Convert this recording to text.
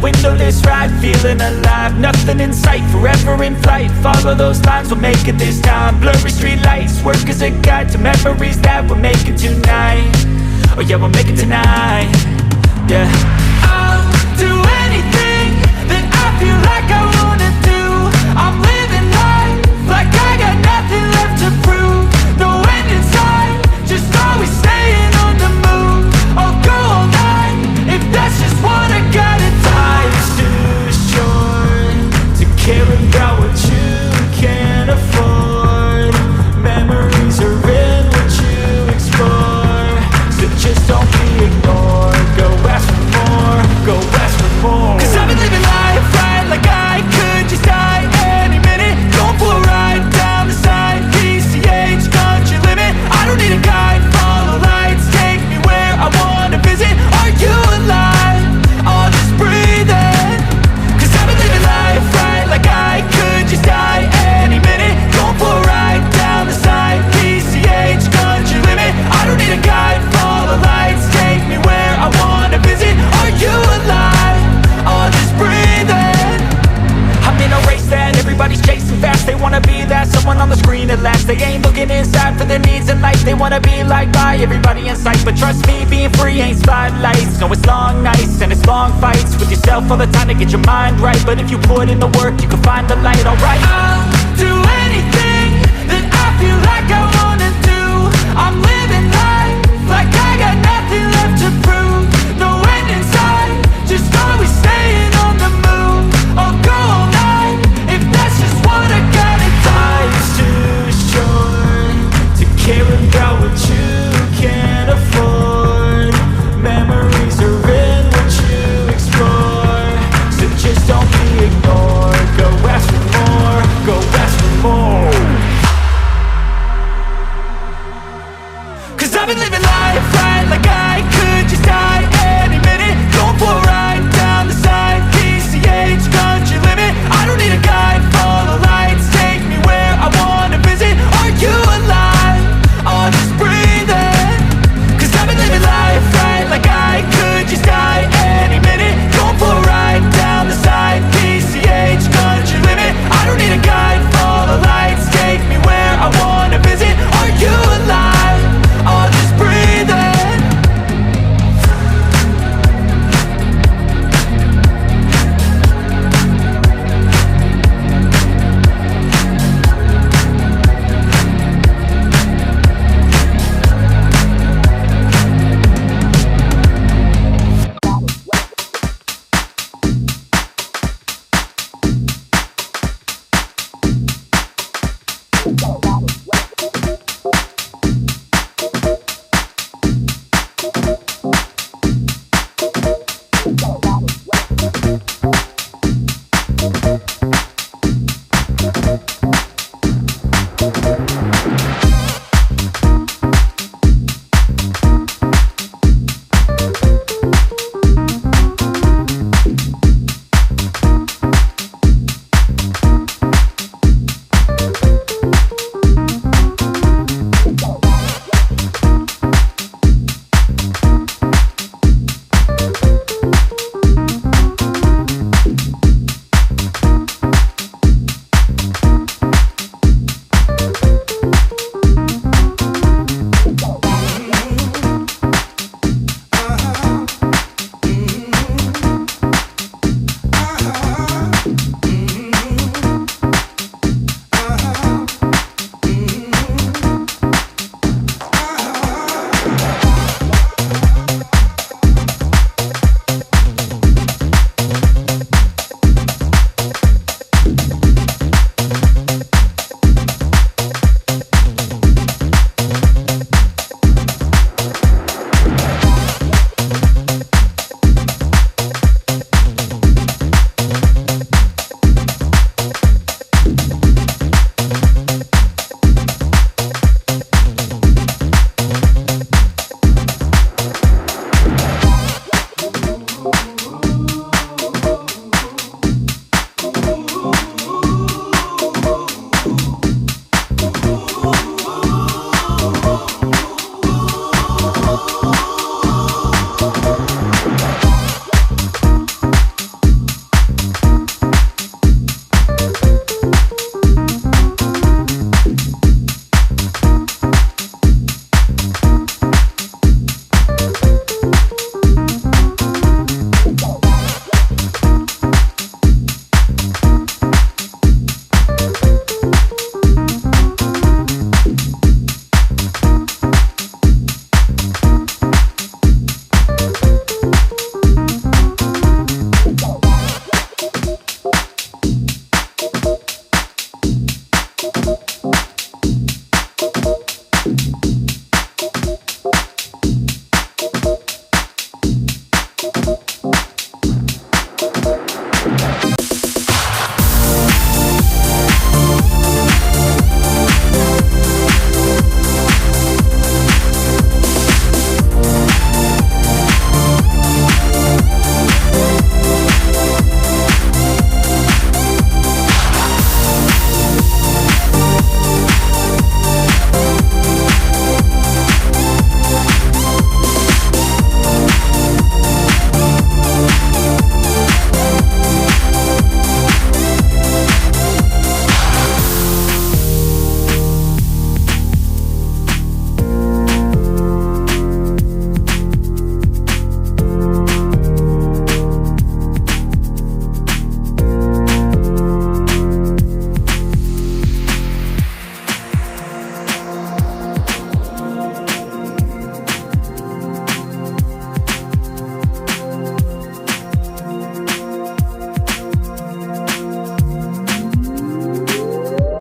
windowless ride, feeling alive. Nothing in sight, forever in flight. Follow those lines, we'll make it this time. Blurry street lights, work as a guide to memories that we're making tonight. Oh yeah, we'll make it tonight. Yeah, I'll do anything that I feel like I wanna do. I'm living life like I got nothing left to prove. No end in sight, just always staying on the move. I'll go all night if that's just what I gotta do. Life's too short to care about what you can't afford. Memories are in what you explore, so just don't be ignored. Go ask for more, go ask for more. 'Cause I've been living life right like I could just die any minute. Going for a ride down the side, PCH, country limit. I don't need a guide, follow lights, take me where I wanna visit. Are you alive? I'll just breathe in. 'Cause I've been living life right like I could just die any minute. Going for a ride down the side, PCH, country limit. I don't need a guide, follow lights, take me where I wanna visit. Are you alive? I'll just breathe in. I'm in a race that everybody's chasing fast. They wanna be that someone on the screen at last. They ain't looking inside for their needs in life. They wanna be liked by everybody in sight. But trust me, being free ain't spotlights. No, it's long nights and it's long fights with yourself all the time to get your mind right. But if you put in the work, you can find the light, alright. I'll do anything